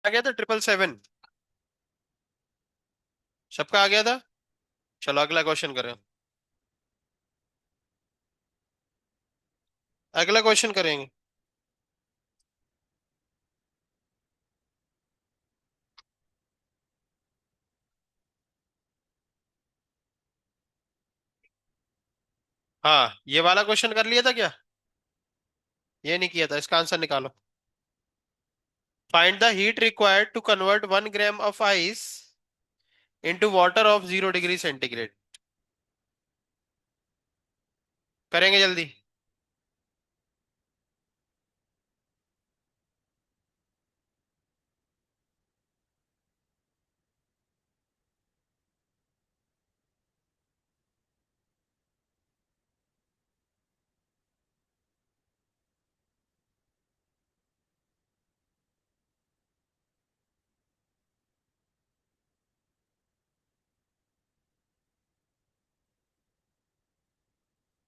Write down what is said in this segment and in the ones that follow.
आ गया था 777। सबका आ गया था। चलो अगला क्वेश्चन करें। अगला क्वेश्चन करेंगे। हाँ, ये वाला क्वेश्चन कर लिया था क्या? ये नहीं किया था, इसका आंसर निकालो। Find the heat required to convert 1 gram of ice into water of 0 degree centigrade. करेंगे जल्दी।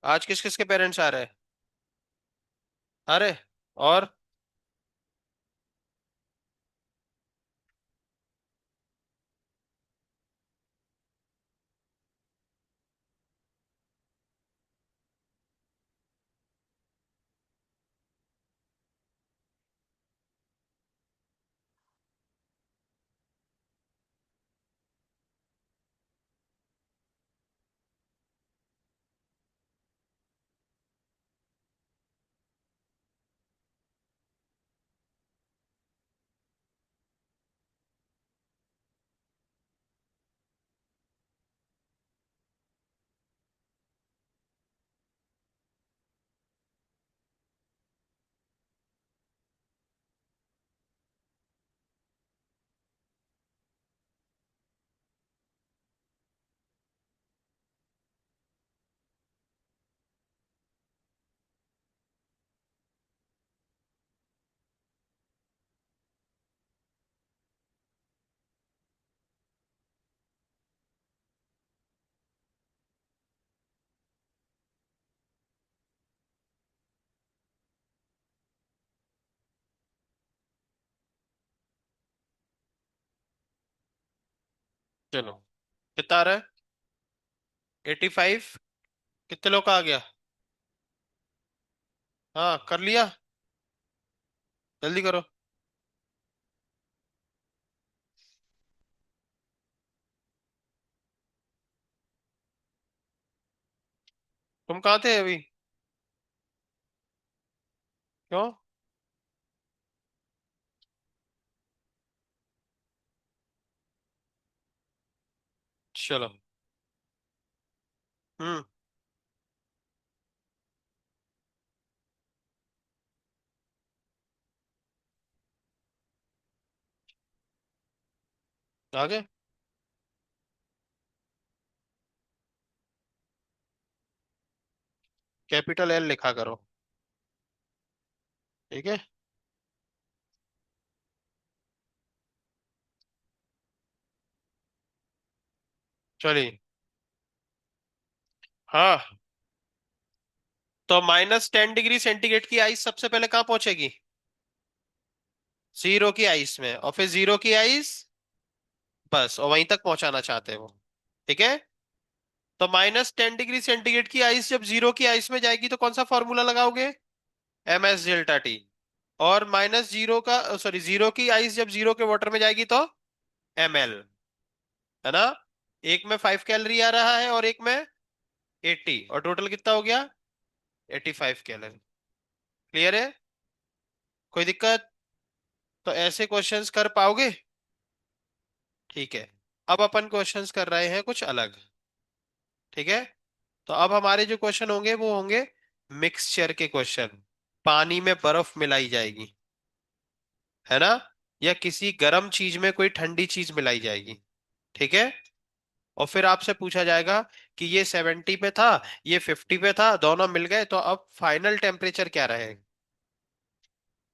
आज किस किस के पेरेंट्स आ रहे हैं? अरे, और? चलो, कितना आ रहा है? 85। कितने लोग का आ गया? हाँ, कर लिया। जल्दी करो। तुम कहाँ थे अभी? क्यों? चलो। हम्म। आगे। कैपिटल एल लिखा करो। ठीक है। चलिए। हाँ, तो -10 डिग्री सेंटीग्रेड की आइस सबसे पहले कहाँ पहुंचेगी? जीरो की आइस में, और फिर जीरो की आइस। बस, और वहीं तक पहुंचाना चाहते हैं वो। ठीक है। तो -10 डिग्री सेंटीग्रेड की आइस जब जीरो की आइस में जाएगी तो कौन सा फॉर्मूला लगाओगे? MS delta T। और जीरो की आइस जब जीरो के वाटर में जाएगी तो ML। है ना? एक में 5 कैलोरी आ रहा है और एक में 80, और टोटल कितना हो गया? 85 कैलोरी। क्लियर है? कोई दिक्कत? तो ऐसे क्वेश्चंस कर पाओगे? ठीक है। अब अपन क्वेश्चंस कर रहे हैं कुछ अलग। ठीक है। तो अब हमारे जो क्वेश्चन होंगे वो होंगे मिक्सचर के क्वेश्चन। पानी में बर्फ मिलाई जाएगी, है ना? या किसी गर्म चीज में कोई ठंडी चीज मिलाई जाएगी। ठीक है। और फिर आपसे पूछा जाएगा कि ये 70 पे था, ये 50 पे था, दोनों मिल गए, तो अब फाइनल टेम्परेचर क्या रहेगा?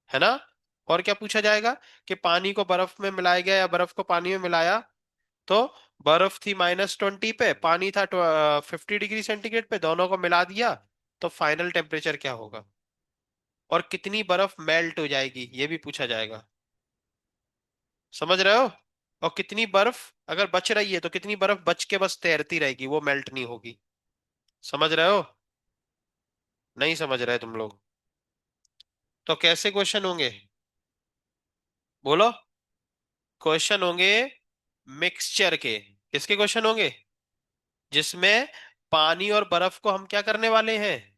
है ना? और क्या पूछा जाएगा? कि पानी को बर्फ में मिलाया गया या बर्फ को पानी में मिलाया, तो बर्फ थी -20 पे, पानी था 50 डिग्री सेंटीग्रेड पे, दोनों को मिला दिया, तो फाइनल टेम्परेचर क्या होगा? और कितनी बर्फ मेल्ट हो जाएगी, ये भी पूछा जाएगा। समझ रहे हो? और कितनी बर्फ अगर बच रही है तो कितनी बर्फ बच के बस तैरती रहेगी, वो मेल्ट नहीं होगी। समझ रहे हो? नहीं समझ रहे तुम लोग? तो कैसे क्वेश्चन होंगे? बोलो। क्वेश्चन होंगे मिक्सचर के। किसके क्वेश्चन होंगे? जिसमें पानी और बर्फ को हम क्या करने वाले हैं?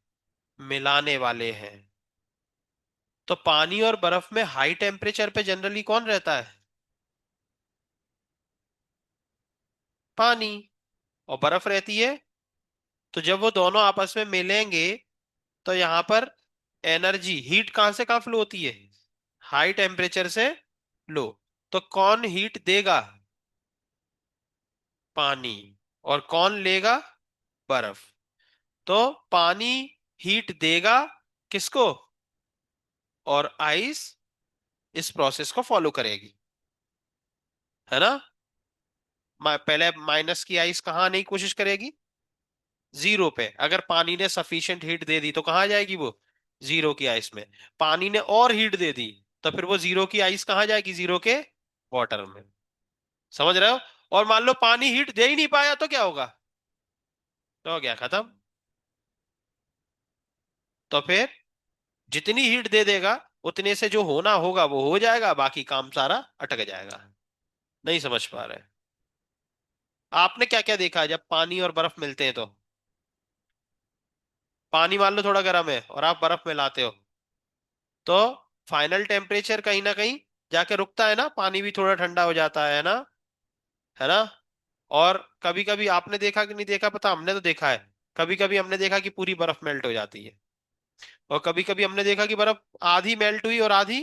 मिलाने वाले हैं। तो पानी और बर्फ में हाई टेम्परेचर पे जनरली कौन रहता है? पानी। और बर्फ रहती है। तो जब वो दोनों आपस में मिलेंगे तो यहां पर एनर्जी हीट कहां से कहां फ्लो होती है? हाई टेम्परेचर से लो। तो कौन हीट देगा? पानी। और कौन लेगा? बर्फ। तो पानी हीट देगा किसको? और आइस इस प्रोसेस को फॉलो करेगी। है ना? पहले माइनस की आइस कहाँ आने की कोशिश करेगी? जीरो पे। अगर पानी ने सफिशिएंट हीट दे दी तो कहाँ जाएगी वो? जीरो की आइस में। पानी ने और हीट दे दी तो फिर वो जीरो की आइस कहाँ जाएगी? जीरो के वाटर में। समझ रहे हो? और मान लो पानी हीट दे ही नहीं पाया तो क्या होगा? तो हो गया खत्म। तो फिर जितनी हीट दे देगा उतने से जो होना होगा वो हो जाएगा, बाकी काम सारा अटक जाएगा। नहीं समझ पा रहे? आपने क्या क्या देखा है जब पानी और बर्फ मिलते हैं तो? पानी मान लो थोड़ा गर्म है और आप बर्फ मिलाते हो तो फाइनल टेम्परेचर कहीं ना कहीं जाके रुकता है ना, पानी भी थोड़ा ठंडा हो जाता है ना? है ना? और कभी कभी आपने देखा कि नहीं देखा पता, हमने तो देखा है। कभी कभी हमने देखा कि पूरी बर्फ मेल्ट हो जाती है। और कभी कभी हमने देखा कि बर्फ आधी मेल्ट हुई और आधी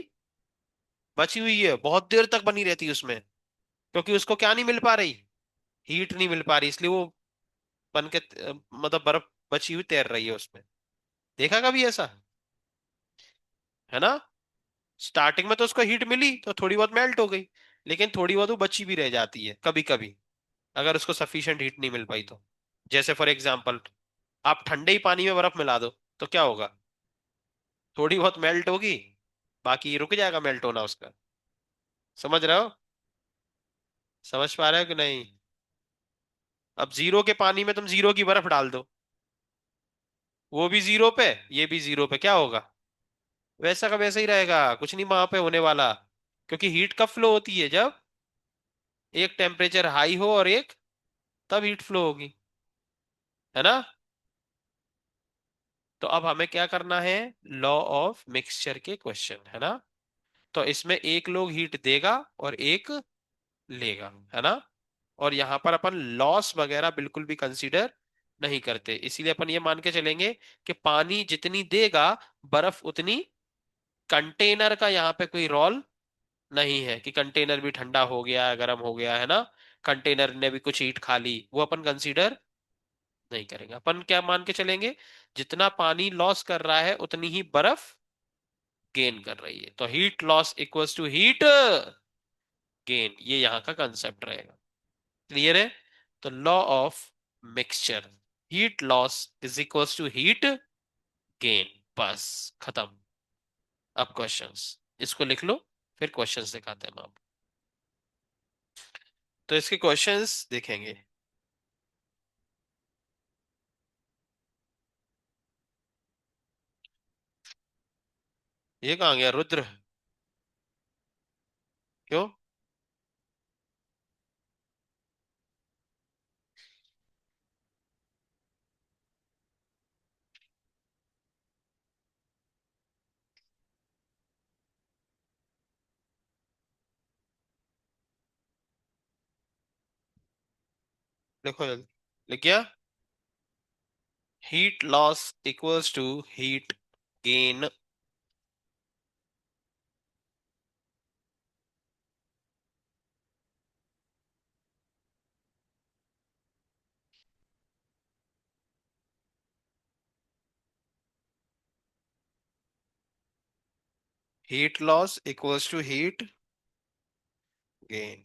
बची हुई है, बहुत देर तक बनी रहती है उसमें। क्योंकि उसको क्या नहीं मिल पा रही? हीट नहीं मिल पा रही, इसलिए वो बन के मतलब बर्फ बची हुई तैर रही है उसमें। देखा कभी ऐसा? है ना? स्टार्टिंग में तो उसको हीट मिली तो थोड़ी बहुत मेल्ट हो गई, लेकिन थोड़ी बहुत वो बची भी रह जाती है कभी कभी, अगर उसको सफिशिएंट हीट नहीं मिल पाई तो। जैसे फॉर एग्जांपल आप ठंडे ही पानी में बर्फ मिला दो तो क्या होगा? थोड़ी बहुत मेल्ट होगी, बाकी रुक जाएगा मेल्ट होना उसका। समझ रहे हो? समझ पा रहे हो कि नहीं? अब जीरो के पानी में तुम जीरो की बर्फ डाल दो, वो भी जीरो पे, ये भी जीरो पे, क्या होगा? वैसा का वैसा ही रहेगा, कुछ नहीं वहां पे होने वाला। क्योंकि हीट कब फ्लो होती है? जब एक टेम्परेचर हाई हो और एक, तब हीट फ्लो होगी। है ना? तो अब हमें क्या करना है? लॉ ऑफ मिक्सचर के क्वेश्चन, है ना? तो इसमें एक लोग हीट देगा और एक लेगा, है ना? और यहां पर अपन लॉस वगैरह बिल्कुल भी कंसीडर नहीं करते, इसीलिए अपन ये मान के चलेंगे कि पानी जितनी देगा बर्फ उतनी। कंटेनर का यहाँ पे कोई रोल नहीं है कि कंटेनर भी ठंडा हो गया गर्म हो गया, है ना? कंटेनर ने भी कुछ हीट खा ली, वो अपन कंसीडर नहीं करेंगे। अपन क्या मान के चलेंगे? जितना पानी लॉस कर रहा है उतनी ही बर्फ गेन कर रही है, तो heat loss equals to heat gain, ये यहाँ का कंसेप्ट रहेगा। क्लियर है? तो law of mixture, heat loss is equals to heat gain. बस खत्म। अब क्वेश्चंस, इसको लिख लो, फिर क्वेश्चंस दिखाते हैं हम आपको। तो इसके क्वेश्चंस देखेंगे। ये कहाँ गया रुद्र? क्यों? लिखो जल्दी। लिख गया? Heat loss equals to heat gain. Heat loss equals to heat gain.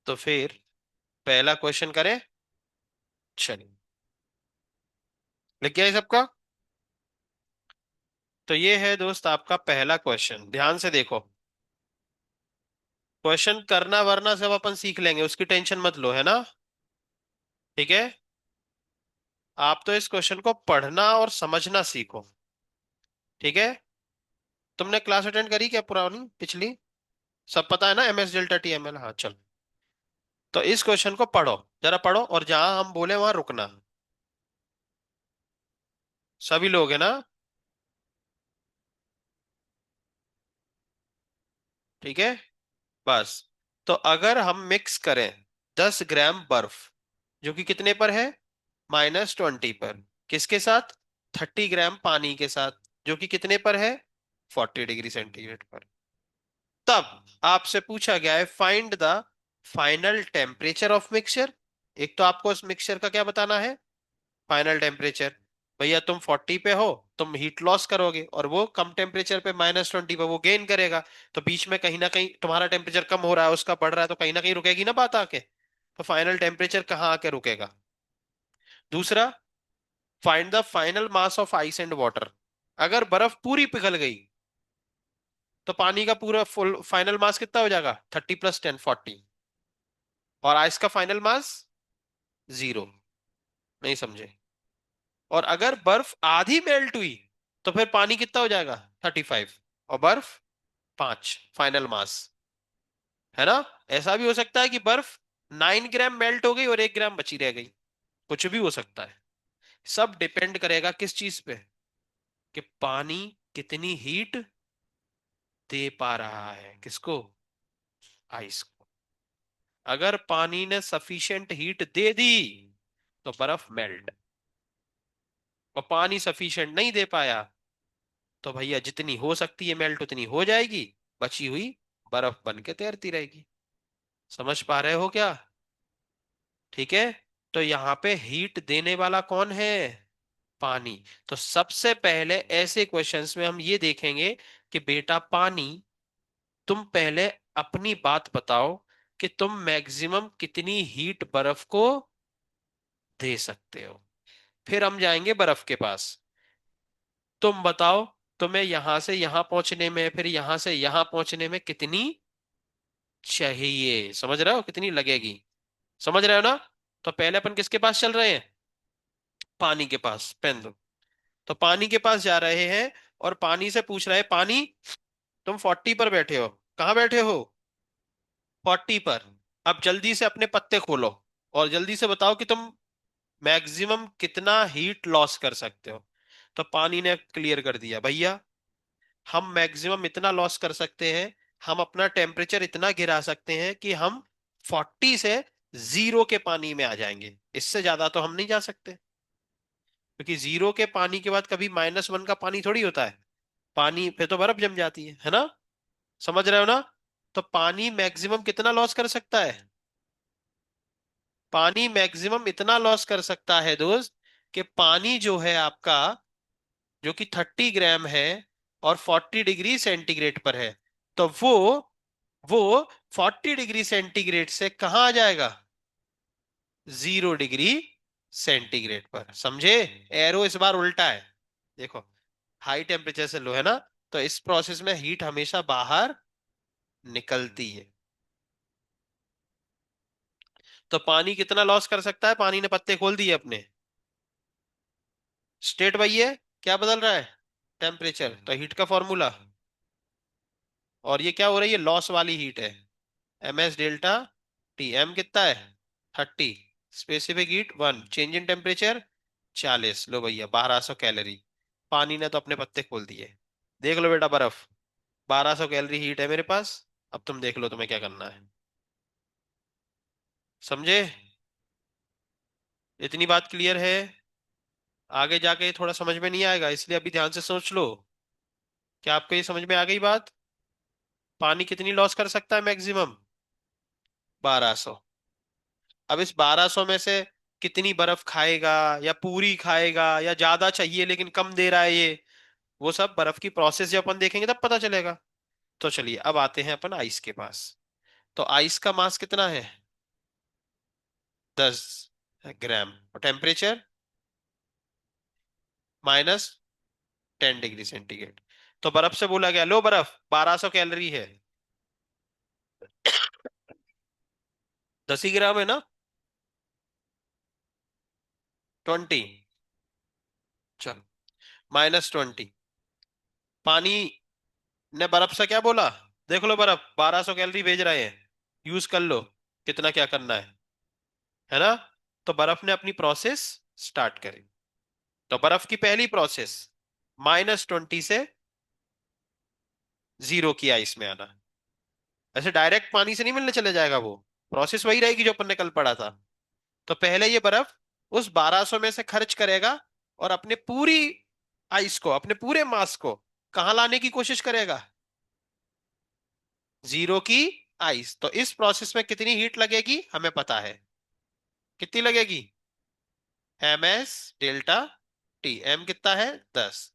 तो फिर पहला क्वेश्चन करें। चलिए, लिख गया ये सबका। तो ये है दोस्त आपका पहला क्वेश्चन, ध्यान से देखो। क्वेश्चन करना वरना सब अपन सीख लेंगे, उसकी टेंशन मत लो, है ना। ठीक है। आप तो इस क्वेश्चन को पढ़ना और समझना सीखो। ठीक है। तुमने क्लास अटेंड करी क्या पुरानी पिछली? सब पता है ना, MS डेल्टा TML? हाँ चल। तो इस क्वेश्चन को पढ़ो, जरा पढ़ो, और जहां हम बोले वहां रुकना। सभी लोग है ना? ठीक है। बस। तो अगर हम मिक्स करें 10 ग्राम बर्फ, जो कि कितने पर है, -20 पर, किसके साथ, 30 ग्राम पानी के साथ, जो कि कितने पर है, 40 डिग्री सेंटीग्रेड पर। तब आपसे पूछा गया है find the final temperature of mixture. एक तो आपको उस मिक्सचर का क्या बताना है, फाइनल टेम्परेचर। भैया तुम 40 पे हो, तुम हीट लॉस करोगे, और वो कम टेम्परेचर पे -20 पे वो गेन करेगा। तो बीच में कहीं ना कहीं तुम्हारा टेम्परेचर कम हो रहा है, उसका बढ़ रहा है, तो कहीं ना कहीं रुकेगी ना बात आके। तो फाइनल टेम्परेचर कहाँ आके रुकेगा। दूसरा, find the final mass of ice and water. अगर बर्फ पूरी पिघल गई, तो पानी का पूरा फुल फाइनल मास कितना हो जाएगा, 30 + 10 40। और आइस का फाइनल मास 0। नहीं समझे? और अगर बर्फ आधी मेल्ट हुई, तो फिर पानी कितना हो जाएगा, 35, और बर्फ 5, फाइनल मास। है ना। ऐसा भी हो सकता है कि बर्फ 9 ग्राम मेल्ट हो गई और 1 ग्राम बची रह गई। कुछ भी हो सकता है। सब डिपेंड करेगा किस चीज पे, कि पानी कितनी हीट दे पा रहा है, किसको, आइस को। अगर पानी ने सफिशिएंट हीट दे दी, तो बर्फ मेल्ट। और पानी सफिशिएंट नहीं दे पाया, तो भैया जितनी हो सकती है मेल्ट उतनी हो जाएगी, बची हुई बर्फ बन के तैरती रहेगी। समझ पा रहे हो क्या? ठीक है। तो यहाँ पे हीट देने वाला कौन है, पानी। तो सबसे पहले ऐसे क्वेश्चंस में हम ये देखेंगे कि बेटा पानी, तुम पहले अपनी बात बताओ कि तुम मैक्सिमम कितनी हीट बर्फ को दे सकते हो। फिर हम जाएंगे बर्फ के पास। तुम बताओ, तुम्हें यहां से यहां पहुंचने में, फिर यहां से यहां पहुंचने में कितनी चाहिए, समझ रहे हो, कितनी लगेगी। समझ रहे हो ना। तो पहले अपन किसके पास चल रहे हैं, पानी के पास। पेन दो। तो पानी के पास जा रहे हैं, और पानी से पूछ रहे हैं, पानी तुम 40 पर बैठे हो, कहाँ बैठे हो, 40 पर। अब जल्दी से अपने पत्ते खोलो, और जल्दी से बताओ कि तुम मैक्सिमम कितना हीट लॉस कर सकते हो। तो पानी ने क्लियर कर दिया, भैया हम मैक्सिमम इतना लॉस कर सकते हैं, हम अपना टेम्परेचर इतना गिरा सकते हैं कि हम 40 से 0 के पानी में आ जाएंगे। इससे ज्यादा तो हम नहीं जा सकते, क्योंकि 0 के पानी के बाद कभी -1 का पानी थोड़ी होता है। पानी पे तो बर्फ जम जाती है ना। समझ रहे हो ना। तो पानी मैक्सिमम कितना लॉस कर सकता है, पानी मैक्सिमम इतना लॉस कर सकता है दोस्त, कि पानी जो है आपका, जो कि 30 ग्राम है, और 40 डिग्री सेंटीग्रेड पर है, तो वो 40 डिग्री सेंटीग्रेड से कहाँ आ जाएगा, 0 डिग्री सेंटीग्रेड पर। समझे? एरो इस बार उल्टा है। देखो, हाई टेम्परेचर से लो, है ना। तो इस प्रोसेस में हीट हमेशा बाहर निकलती है। तो पानी कितना लॉस कर सकता है, पानी ने पत्ते खोल दिए अपने। स्टेट वही है, क्या बदल रहा है, टेम्परेचर। तो हीट का फॉर्मूला, और ये क्या हो रही है, लॉस वाली हीट है, MS डेल्टा T। एम कितना है, 30। Specific heat 1, change in temperature 40। लो भैया 1200 कैलोरी। पानी ने तो अपने पत्ते खोल दिए। देख लो बेटा बर्फ, 1200 कैलोरी हीट है मेरे पास। अब तुम देख लो तुम्हें क्या करना है। समझे? इतनी बात क्लियर है। आगे जाके थोड़ा समझ में नहीं आएगा, इसलिए अभी ध्यान से सोच लो। क्या आपको ये समझ में आ गई बात, पानी कितनी लॉस कर सकता है मैक्सिमम, 1200। अब इस 1200 में से कितनी बर्फ खाएगा, या पूरी खाएगा, या ज्यादा चाहिए लेकिन कम दे रहा है ये, वो सब बर्फ की प्रोसेस जब अपन देखेंगे तब पता चलेगा। तो चलिए अब आते हैं अपन आइस के पास। तो आइस का मास कितना है, 10 ग्राम। और टेम्परेचर -10 डिग्री सेंटीग्रेड। तो बर्फ से बोला गया लो बर्फ 1200 कैलोरी है। 10 ही ग्राम है ना। 20। चलो, -20। पानी ने बर्फ से क्या बोला? देख लो बर्फ 1200 कैलोरी भेज रहे हैं, यूज कर लो, कितना क्या करना है ना। तो बर्फ ने अपनी प्रोसेस स्टार्ट करी। तो बर्फ की पहली प्रोसेस -20 से 0 की आइस में आना। ऐसे डायरेक्ट पानी से नहीं मिलने चले जाएगा वो, प्रोसेस वही रहेगी जो अपन ने कल पढ़ा था। तो पहले ये बर्फ उस 1200 में से खर्च करेगा और अपने पूरी आइस को, अपने पूरे मास को कहाँ लाने की कोशिश करेगा? 0 की आइस। तो इस प्रोसेस में कितनी हीट लगेगी हमें पता है। कितनी लगेगी? MS delta T। एम कितना है? 10।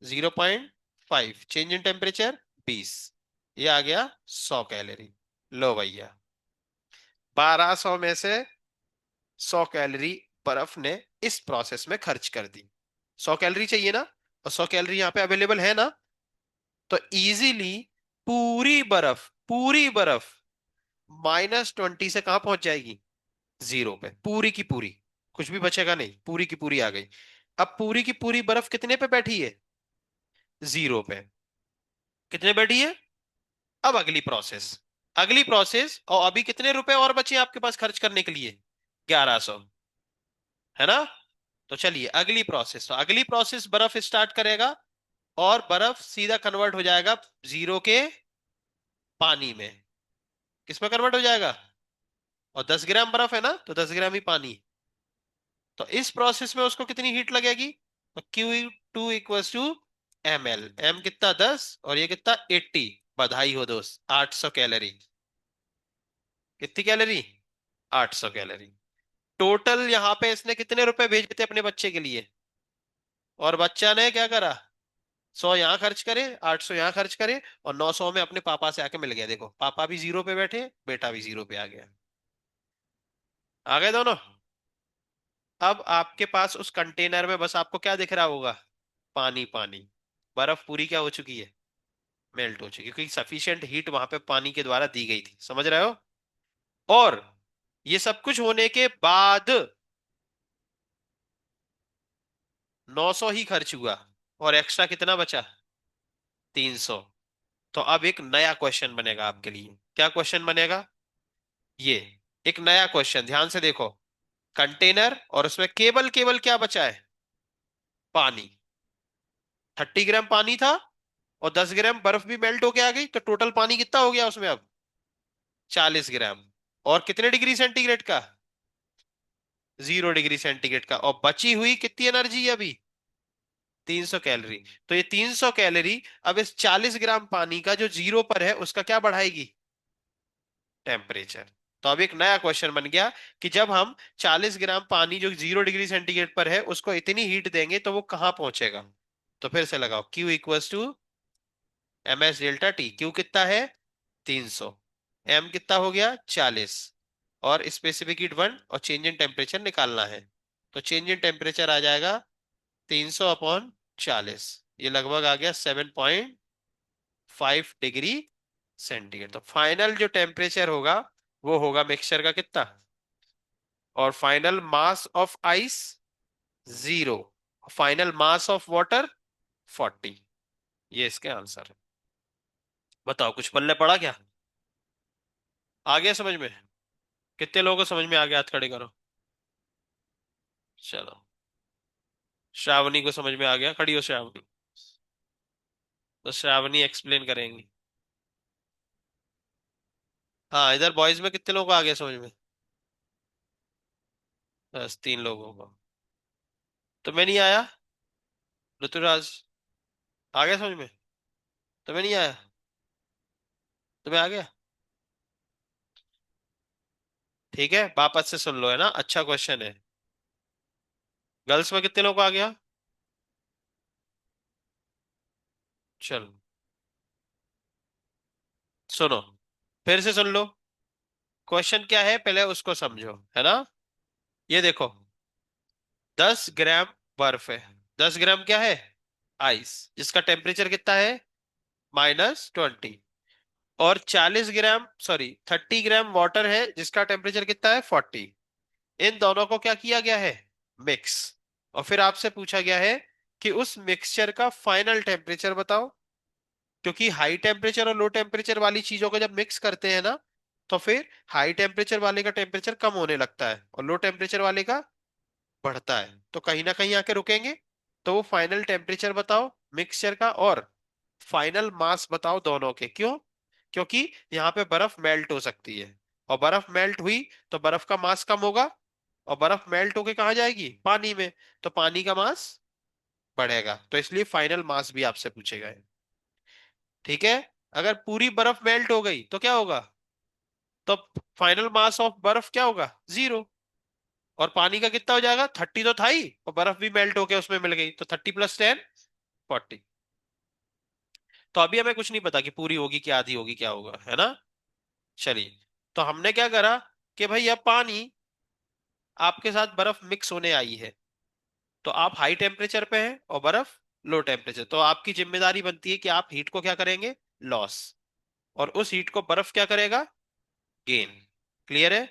0.5 चेंज इन टेम्परेचर 20। ये आ गया 100 कैलोरी। लो भैया, 1200 में से 100 कैलोरी बर्फ ने इस प्रोसेस में खर्च कर दी। 100 कैलोरी चाहिए ना, और 100 कैलोरी यहाँ पे अवेलेबल है ना। तो इजीली पूरी बर्फ -20 से कहां पहुंच जाएगी? 0 पे, पूरी की पूरी। कुछ भी बचेगा नहीं, पूरी की पूरी आ गई। अब पूरी की पूरी बर्फ कितने पे बैठी है? 0 पे। कितने बैठी है? अब अगली प्रोसेस, और अभी कितने रुपए और बचे आपके पास खर्च करने के लिए? 1100, है ना। तो चलिए अगली प्रोसेस बर्फ स्टार्ट करेगा, और बर्फ सीधा कन्वर्ट हो जाएगा 0 के पानी में। किसमें कन्वर्ट हो जाएगा? और 10 ग्राम बर्फ है ना, तो 10 ग्राम ही पानी। तो इस प्रोसेस में उसको कितनी हीट लगेगी? तो Q2 = ml। एम कितना? 10, और ये कितना? 80। बधाई हो दोस्त, 800 कैलोरी। कितनी कैलोरी? 800 कैलोरी। टोटल यहाँ पे इसने कितने रुपए भेजे थे अपने बच्चे के लिए? और बच्चा ने क्या करा? 100 यहाँ खर्च करे, 800 यहाँ खर्च करे, और 900 में अपने पापा से आके मिल गया। देखो, पापा भी 0 पे बैठे, बेटा भी 0 पे आ गया। आ गए दोनों। अब आपके पास उस कंटेनर में बस आपको क्या दिख रहा होगा? पानी पानी। बर्फ पूरी क्या हो चुकी है? मेल्ट हो चुकी है, क्योंकि सफिशिएंट हीट वहां पे पानी के द्वारा दी गई थी। समझ रहे हो? और ये सब कुछ होने के बाद 900 ही खर्च हुआ, और एक्स्ट्रा कितना बचा? 300। तो अब एक नया क्वेश्चन बनेगा आपके लिए। क्या क्वेश्चन बनेगा? ये एक नया क्वेश्चन, ध्यान से देखो। कंटेनर, और उसमें केवल केवल क्या बचा है? पानी। 30 ग्राम पानी था, और 10 ग्राम बर्फ भी मेल्ट होके आ गई, तो टोटल पानी कितना हो गया उसमें अब? 40 ग्राम। और कितने डिग्री सेंटीग्रेड का? 0 डिग्री सेंटीग्रेड का। और बची हुई कितनी एनर्जी है अभी? 300 कैलोरी। तो ये 300 कैलोरी अब इस 40 ग्राम पानी का जो 0 पर है उसका क्या बढ़ाएगी? टेम्परेचर। तो अब एक नया क्वेश्चन बन गया कि जब हम 40 ग्राम पानी जो 0 डिग्री सेंटीग्रेड पर है उसको इतनी हीट देंगे तो वो कहां पहुंचेगा? तो फिर से लगाओ, Q = MS delta T। Q कितना है? 300। एम कितना हो गया? 40। और स्पेसिफिक हीट 1, और चेंज इन टेम्परेचर निकालना है। तो चेंज इन टेम्परेचर आ जाएगा 300/40। ये लगभग आ गया 7.5 डिग्री सेंटीग्रेड। तो फाइनल जो टेम्परेचर होगा वो होगा मिक्सचर का कितना? और final mass of ice 0। Final mass of water 40। ये इसके आंसर है। बताओ, कुछ पल्ले पड़ा क्या? आ गया समझ में? कितने लोगों को समझ में आ गया? हाथ खड़े करो। चलो, श्रावणी को समझ में आ गया, खड़ी हो श्रावणी। तो श्रावणी एक्सप्लेन करेंगी। हाँ, इधर बॉयज में कितने लोगों को आ गया समझ में? बस 3 लोगों को। तुम्हें नहीं आया? ऋतुराज, आ गया समझ में? तुम्हें नहीं आया? तुम्हें आ गया? ठीक है, वापस से सुन लो, है ना, अच्छा क्वेश्चन है। गर्ल्स में कितने लोगों को आ गया? चलो, सुनो, फिर से सुन लो। क्वेश्चन क्या है पहले उसको समझो, है ना। ये देखो, 10 ग्राम बर्फ है, 10 ग्राम क्या है, आइस, जिसका टेम्परेचर कितना है, -20। और 40 ग्राम, सॉरी 30 ग्राम वाटर है, जिसका टेम्परेचर कितना है, 40। इन दोनों को क्या किया गया है, मिक्स। और फिर आपसे पूछा गया है कि उस मिक्सचर का फाइनल टेम्परेचर बताओ। क्योंकि हाई टेम्परेचर और लो टेम्परेचर वाली चीजों को जब मिक्स करते हैं ना, तो फिर हाई टेम्परेचर वाले का टेम्परेचर कम होने लगता है और लो टेम्परेचर वाले का बढ़ता है, तो कहीं ना कहीं आके रुकेंगे। तो वो फाइनल टेम्परेचर बताओ मिक्सचर का, और फाइनल मास बताओ दोनों के। क्यों? क्योंकि यहाँ पे बर्फ मेल्ट हो सकती है, और बर्फ मेल्ट हुई तो बर्फ का मास कम होगा, और बर्फ मेल्ट होके कहाँ जाएगी, पानी में, तो पानी का मास बढ़ेगा, तो इसलिए फाइनल मास भी आपसे पूछेगा। ठीक है। अगर पूरी बर्फ मेल्ट हो गई तो क्या होगा, तो फाइनल मास ऑफ बर्फ क्या होगा, 0। और पानी का कितना हो जाएगा, 30 तो था ही, और बर्फ भी मेल्ट होके उसमें मिल गई, तो 30 + 10, 40। तो अभी हमें कुछ नहीं पता कि पूरी होगी क्या आधी होगी क्या होगा, है ना। चलिए, तो हमने क्या करा कि भाई अब पानी आपके साथ बर्फ मिक्स होने आई है, तो आप हाई टेम्परेचर पे हैं और बर्फ लो टेम्परेचर, तो आपकी जिम्मेदारी बनती है कि आप हीट को क्या करेंगे, लॉस, और उस हीट को बर्फ क्या करेगा, गेन। क्लियर है।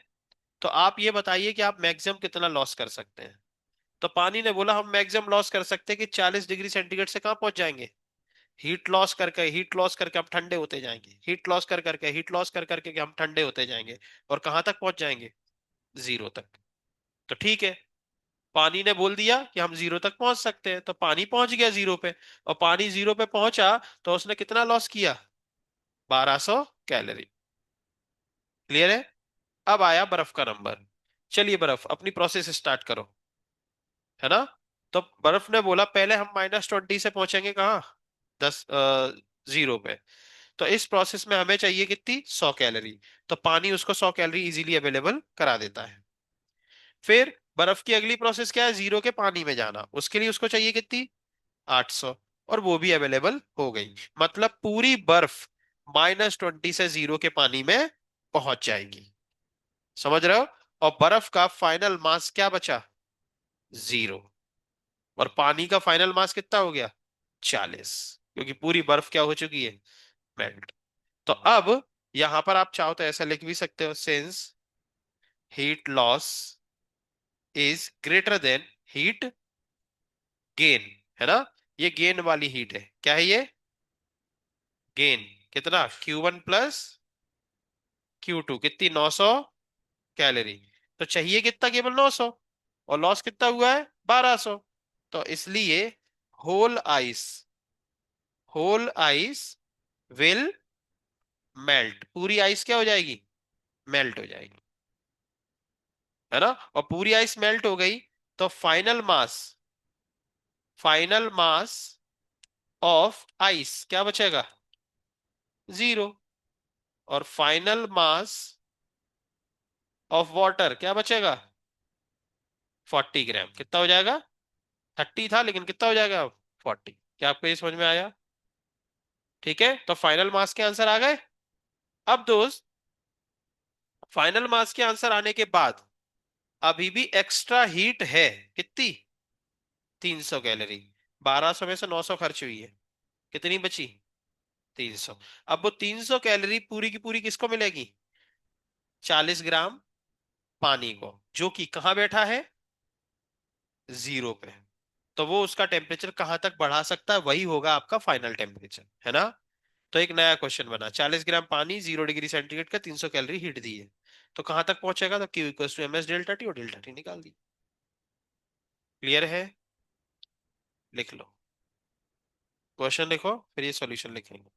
तो आप ये बताइए कि आप मैक्सिमम कितना लॉस कर सकते हैं। तो पानी ने बोला हम मैक्सिमम लॉस कर सकते हैं कि 40 डिग्री सेंटीग्रेड से कहाँ पहुंच जाएंगे, हीट लॉस करके हम ठंडे होते जाएंगे, हीट लॉस कर करके, हीट लॉस कर करके कि हम ठंडे होते जाएंगे, और कहाँ तक पहुंच जाएंगे, 0 तक। तो ठीक है, पानी ने बोल दिया कि हम 0 तक पहुंच सकते हैं, तो पानी पहुंच गया 0 पे। और पानी 0 पे पहुंचा तो उसने कितना लॉस किया, 1200 कैलोरी। क्लियर है। अब आया बर्फ का नंबर। चलिए बर्फ अपनी प्रोसेस स्टार्ट करो, है ना। तो बर्फ ने बोला पहले हम -20 से पहुंचेंगे कहाँ, 0 पे। तो इस प्रोसेस में हमें चाहिए कितनी, 100 कैलोरी। तो पानी उसको 100 कैलोरी इजीली अवेलेबल करा देता है। फिर बर्फ की अगली प्रोसेस क्या है, 0 के पानी में जाना, उसके लिए उसको चाहिए कितनी, 800, और वो भी अवेलेबल हो गई। मतलब पूरी बर्फ -20 से 0 के पानी में पहुंच जाएगी। समझ रहे हो। और बर्फ का फाइनल मास क्या बचा, 0। और पानी का फाइनल मास कितना हो गया, 40, क्योंकि पूरी बर्फ क्या हो चुकी है, मेल्ट। तो अब यहां पर आप चाहो तो ऐसा लिख भी सकते हो, since heat loss is greater than heat gain, है ना। ये गेन वाली हीट है, क्या है ये, गेन। कितना, Q1 + Q2, कितनी, 900 कैलोरी। तो चाहिए कितना, केवल 900, और लॉस कितना हुआ है, 1200। तो इसलिए whole ice, whole ice will melt, पूरी आइस क्या हो जाएगी, मेल्ट हो जाएगी, है ना। और पूरी आइस मेल्ट हो गई, तो फाइनल मास ऑफ आइस क्या बचेगा, 0। और फाइनल मास ऑफ वाटर क्या बचेगा, 40 ग्राम। कितना हो जाएगा, 30 था लेकिन कितना हो जाएगा अब, 40। क्या आपको ये समझ में आया। ठीक है, तो फाइनल मास के आंसर आ गए। अब दोस्त, फाइनल मास के आंसर आने के बाद अभी भी एक्स्ट्रा हीट है, कितनी, 300 कैलोरी। 1200 में से 900 खर्च हुई है, कितनी बची, 300। अब वो 300 कैलोरी पूरी की पूरी किसको मिलेगी, 40 ग्राम पानी को, जो कि कहाँ बैठा है, 0 पे। तो वो उसका टेम्परेचर कहाँ तक बढ़ा सकता है, वही होगा आपका फाइनल टेम्परेचर, है ना। तो एक नया क्वेश्चन बना, 40 ग्राम पानी, 0 डिग्री सेंटीग्रेड का 300 कैलोरी हीट दी है, तो कहाँ तक पहुंचेगा, तो Q = MS ∆T, और डेल्टा टी निकाल दी। क्लियर है। लिख लो, क्वेश्चन लिखो, फिर ये सॉल्यूशन लिखेंगे।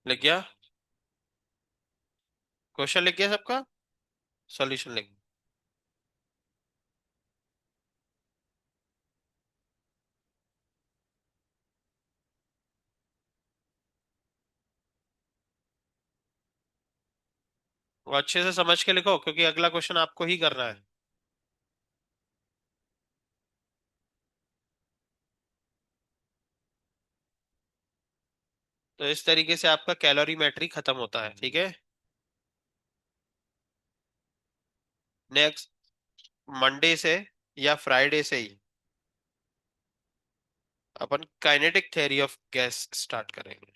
लिख गया। क्वेश्चन लिख गया सबका। सॉल्यूशन लिख। वो अच्छे से समझ के लिखो क्योंकि अगला क्वेश्चन आपको ही करना है। तो इस तरीके से आपका कैलोरीमेट्री खत्म होता है, ठीक है। नेक्स्ट मंडे से या फ्राइडे से ही अपन kinetic theory of gas start करेंगे।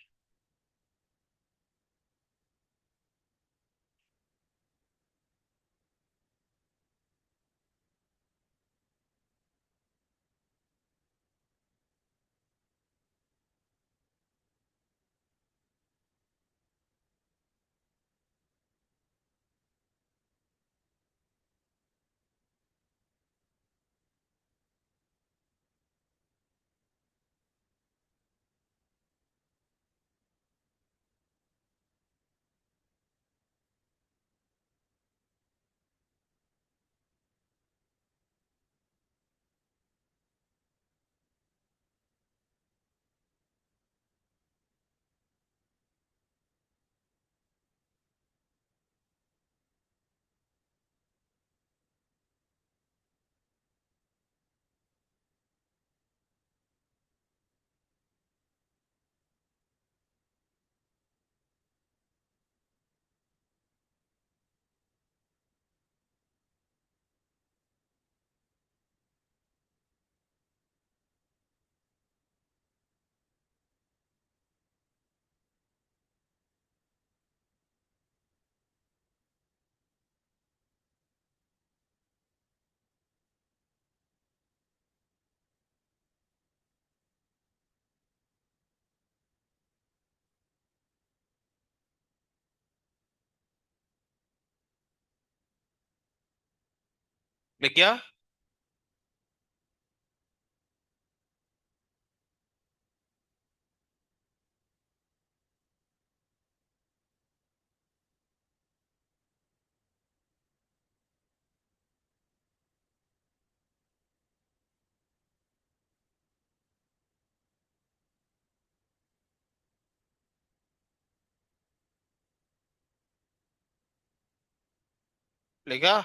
लिख गया। लिखा।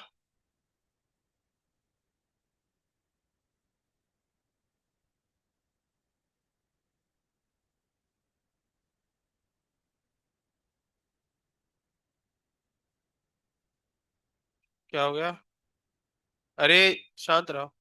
क्या हो गया? अरे शांत रहो।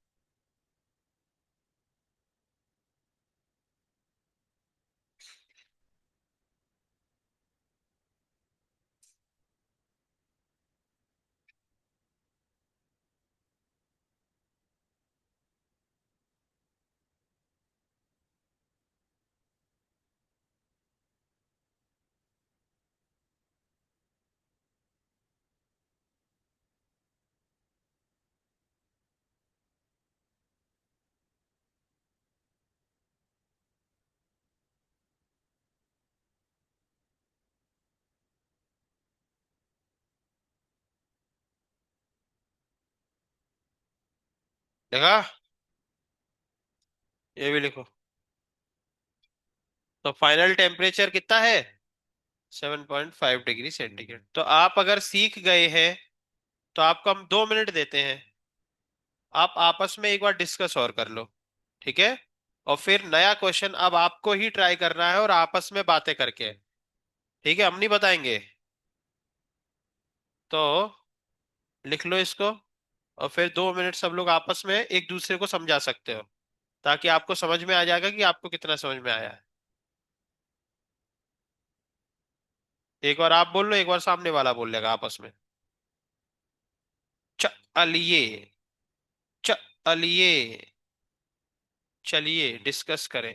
लिखा। ये भी लिखो। तो फाइनल टेम्परेचर कितना है? 7.5 डिग्री सेंटीग्रेड। तो आप अगर सीख गए हैं तो आपको हम 2 मिनट देते हैं। आप आपस में एक बार डिस्कस और कर लो, ठीक है। और फिर नया क्वेश्चन अब आपको ही ट्राई करना है और आपस में बातें करके, ठीक है, हम नहीं बताएंगे। तो लिख लो इसको। और फिर 2 मिनट सब लोग आपस में एक दूसरे को समझा सकते हो, ताकि आपको समझ में आ जाएगा कि आपको कितना समझ में आया है। एक बार आप बोल लो, एक बार सामने वाला बोल लेगा आपस में। चलिए। चलिए। चलिए डिस्कस करें।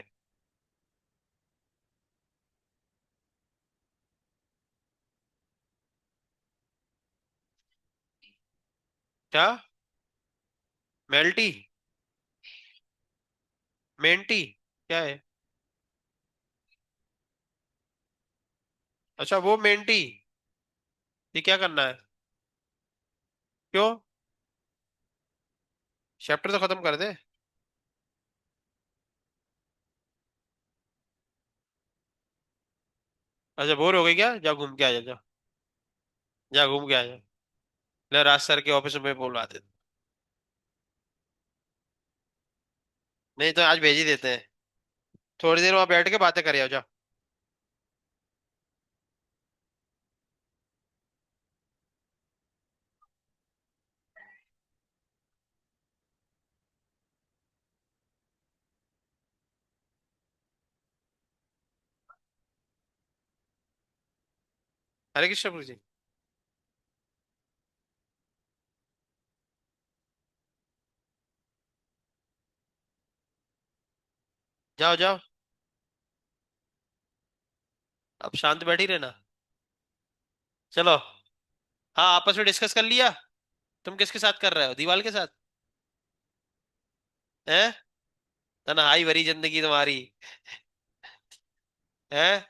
क्या? मेल्टी? मेंटी? क्या है? अच्छा वो मेंटी, ये क्या करना है? क्यों? चैप्टर तो खत्म कर दे। अच्छा बोर हो गई क्या? जा घूम के आ जा, जा। जा घूम के आ जा। ले राज सर के ऑफिस में बोलवा दे। नहीं तो आज भेज ही देते हैं। थोड़ी देर वहां बैठ के बातें करे, आओ जा। हरे कृष्ण प्रभु जी। जाओ जाओ। अब शांत बैठी रहना। चलो। हाँ आपस में डिस्कस कर लिया। तुम किसके साथ कर रहे हो, दीवाल के साथ? हैं? तन्हाई भरी जिंदगी तुम्हारी। हैं?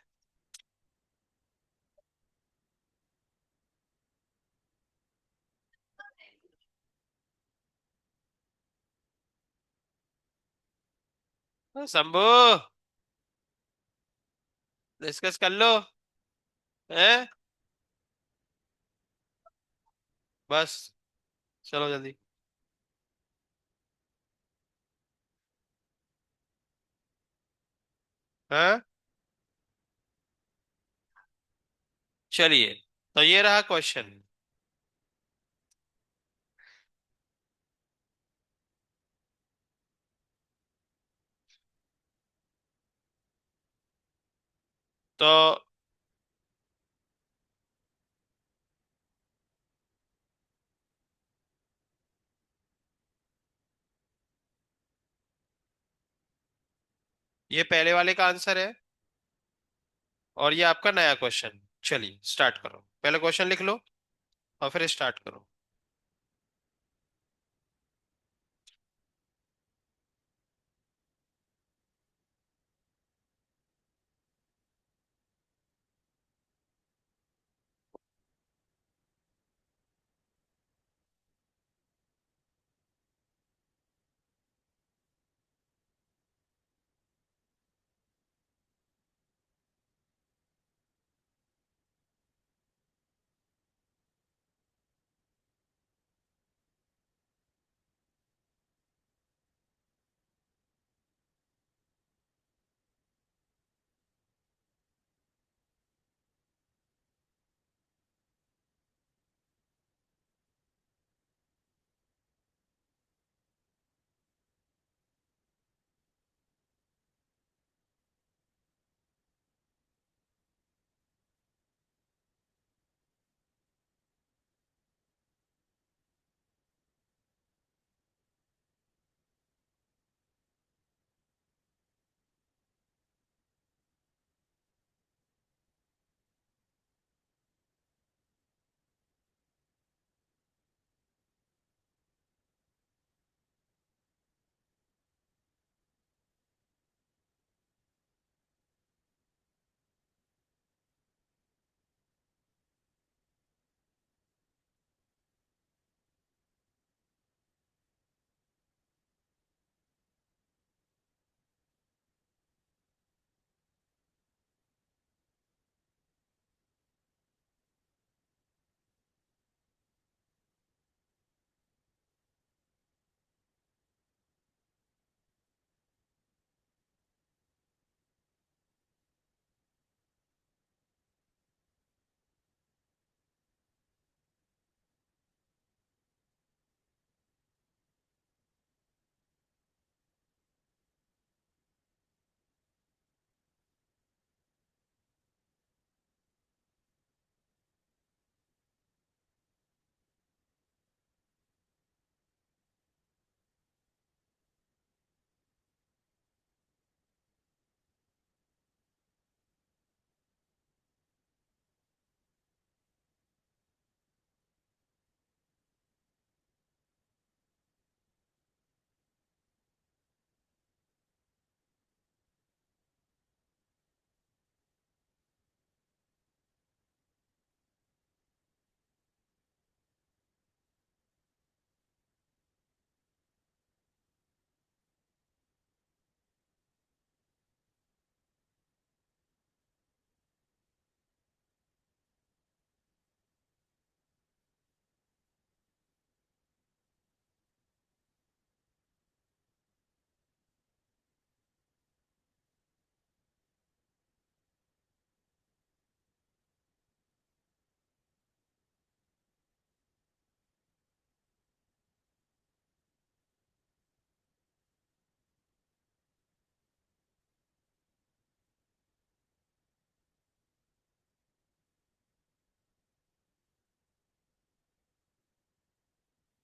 शंभू, डिस्कस कर लो। हैं? बस। चलो जल्दी। हैं? चलिए। तो ये रहा क्वेश्चन। तो ये पहले वाले का आंसर है, और ये आपका नया क्वेश्चन। चलिए स्टार्ट करो, पहले क्वेश्चन लिख लो और फिर स्टार्ट करो।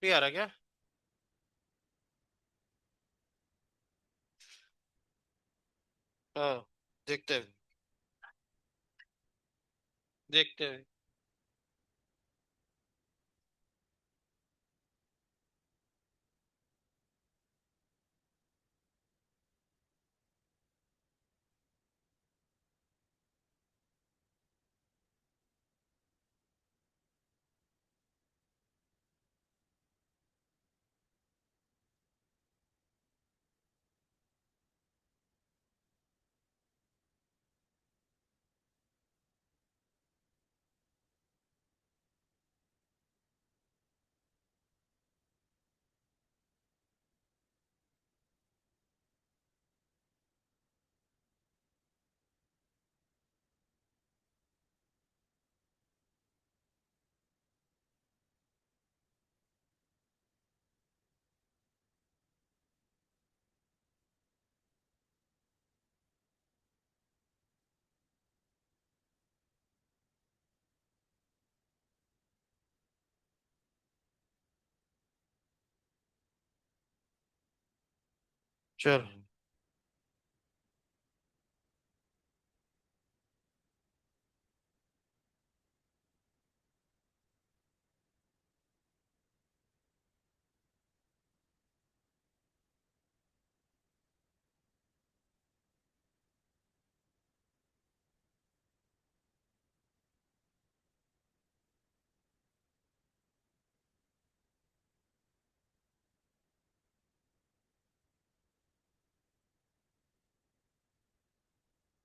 नहीं आ रहा क्या? हाँ, देखते हैं। देखते हैं। चल।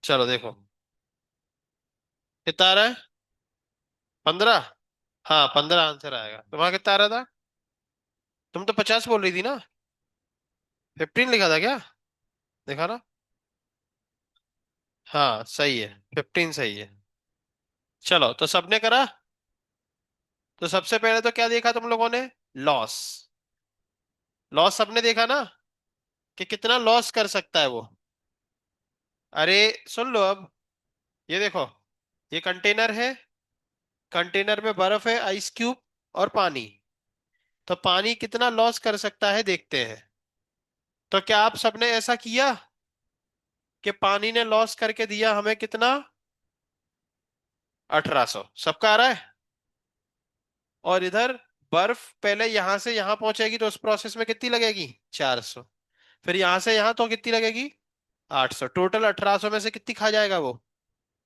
चलो देखो, कितना आ रहा है? 15। हाँ, 15 आंसर आएगा। तुम्हारा कितना आ रहा था? तुम तो 50 बोल रही थी ना? 15 लिखा था क्या? देखा ना। हाँ सही है, 15 सही है। चलो, तो सबने करा। तो सबसे पहले तो क्या देखा तुम लोगों ने? लॉस। लॉस सबने देखा ना, कि कितना लॉस कर सकता है वो। अरे सुन लो अब। ये देखो, ये कंटेनर है। कंटेनर में बर्फ है, आइस क्यूब और पानी। तो पानी कितना लॉस कर सकता है देखते हैं। तो क्या आप सबने ऐसा किया कि पानी ने लॉस करके दिया हमें कितना? 1800 सबका आ रहा है। और इधर बर्फ पहले यहां से यहां पहुंचेगी तो उस प्रोसेस में कितनी लगेगी? 400। फिर यहां से यहां तो कितनी लगेगी? 800। टोटल 1800 में से कितनी खा जाएगा वो?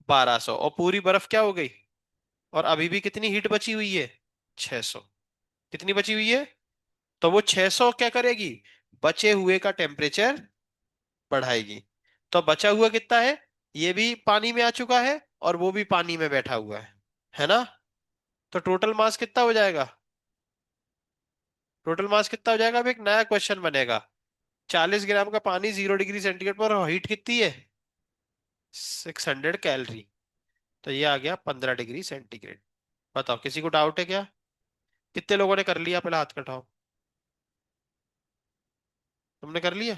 1200। और पूरी बर्फ क्या हो गई? और अभी भी कितनी हीट बची हुई है? 600। कितनी बची हुई है? तो वो 600 क्या करेगी? बचे हुए का टेम्परेचर बढ़ाएगी। तो बचा हुआ कितना है? ये भी पानी में आ चुका है और वो भी पानी में बैठा हुआ है ना? तो टोटल मास कितना हो जाएगा? टोटल मास कितना हो जाएगा? अब एक नया क्वेश्चन बनेगा। 40 ग्राम का पानी 0 डिग्री सेंटीग्रेड पर हीट कितनी है? 600 कैलोरी। तो ये आ गया 15 डिग्री सेंटीग्रेड। बताओ, किसी को डाउट है क्या? कितने लोगों ने कर लिया? पहले हाथ कटाओ। तुमने कर लिया?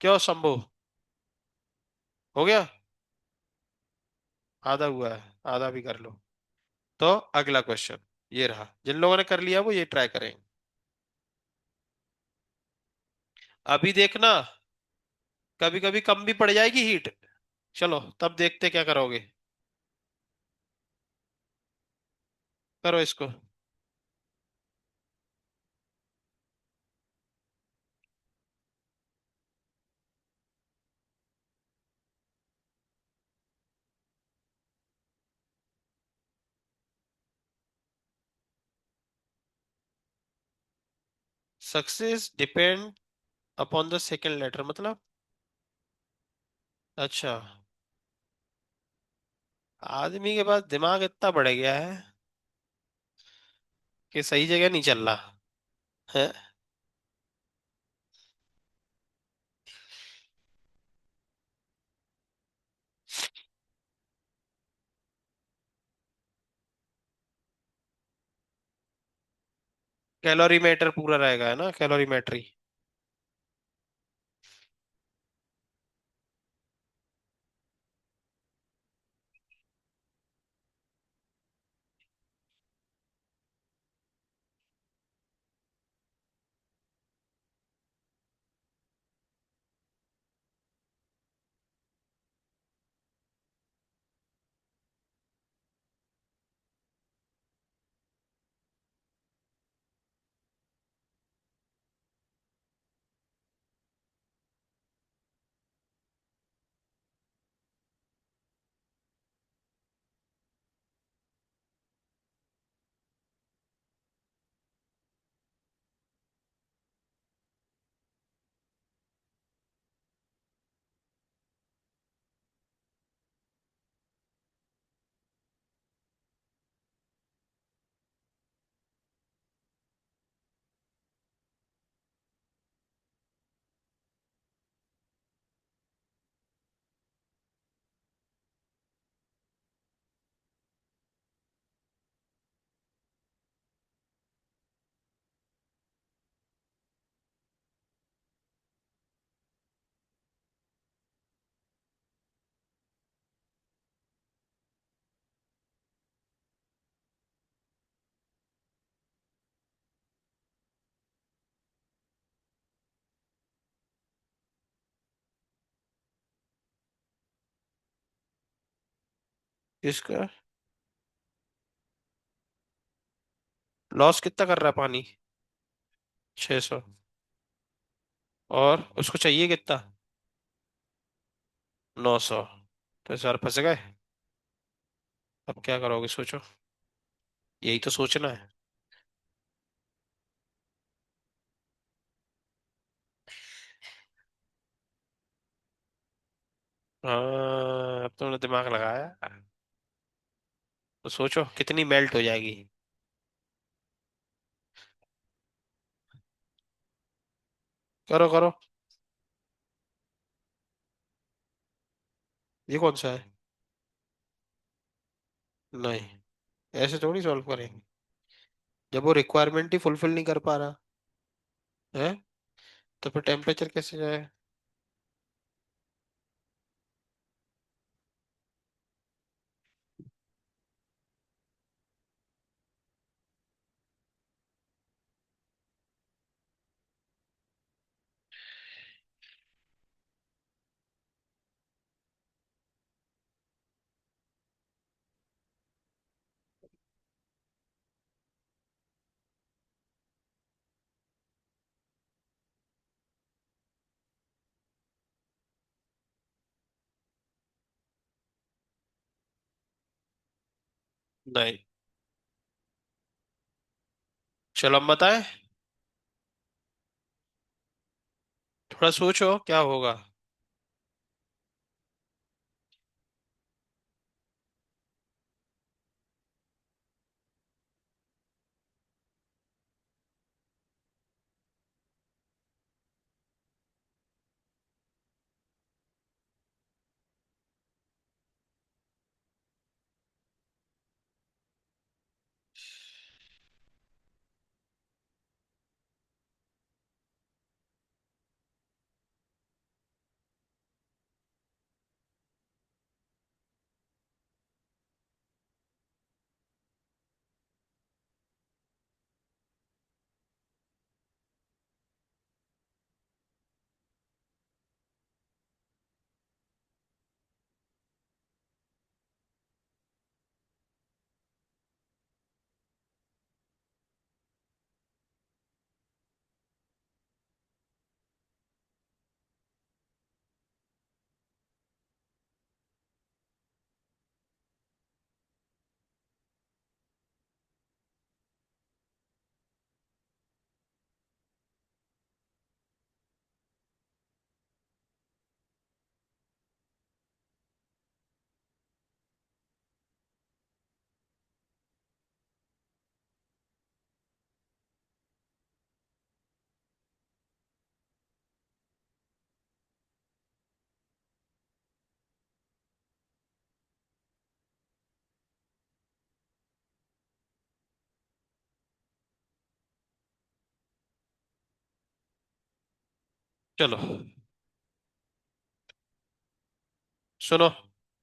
क्यों शंभू? हो गया? आधा हुआ है, आधा भी कर लो। तो अगला क्वेश्चन ये रहा। जिन लोगों ने कर लिया वो ये ट्राई करें। अभी देखना, कभी कभी कम भी पड़ जाएगी हीट। चलो तब देखते क्या करोगे। करो इसको। Success depend upon the second letter मतलब? अच्छा। आदमी के पास दिमाग इतना बढ़ गया है कि सही जगह नहीं चल रहा है। कैलोरीमीटर पूरा रहेगा है ना, कैलोरीमेट्री। इसका लॉस कितना कर रहा है पानी? 600। और उसको चाहिए कितना? 900। तो सर फंस गए। अब क्या करोगे सोचो। यही तो सोचना है। हाँ, अब तुमने दिमाग लगाया। तो सोचो कितनी मेल्ट हो जाएगी। करो करो। ये कौन सा है? नहीं, ऐसे थोड़ी सॉल्व करेंगे जब वो रिक्वायरमेंट ही फुलफिल नहीं कर पा रहा है। तो फिर टेम्परेचर कैसे जाए? नहीं। चलो हम बताएं। थोड़ा सोचो क्या होगा। चलो सुनो।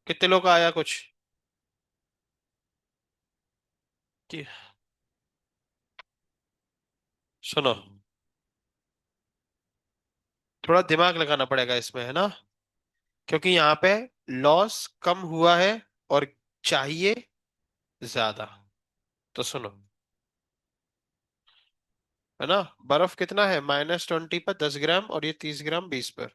कितने लोग का आया कुछ? कि सुनो, थोड़ा दिमाग लगाना पड़ेगा इसमें, है ना? क्योंकि यहाँ पे लॉस कम हुआ है और चाहिए ज्यादा। तो सुनो, है ना? बर्फ कितना है? -20 पर 10 ग्राम, और ये 30 ग्राम 20 पर।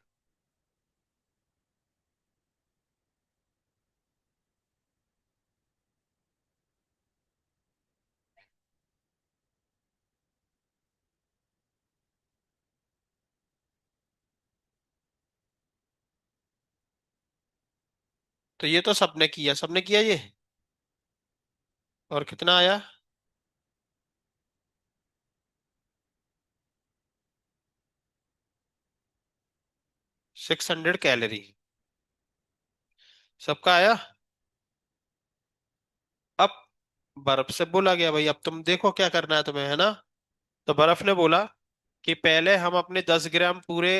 तो ये तो सबने किया, सबने किया ये। और कितना आया? 600 कैलोरी। सबका आया। अब बर्फ से बोला गया भाई अब तुम देखो क्या करना है तुम्हें, है ना? तो बर्फ ने बोला कि पहले हम अपने 10 ग्राम पूरे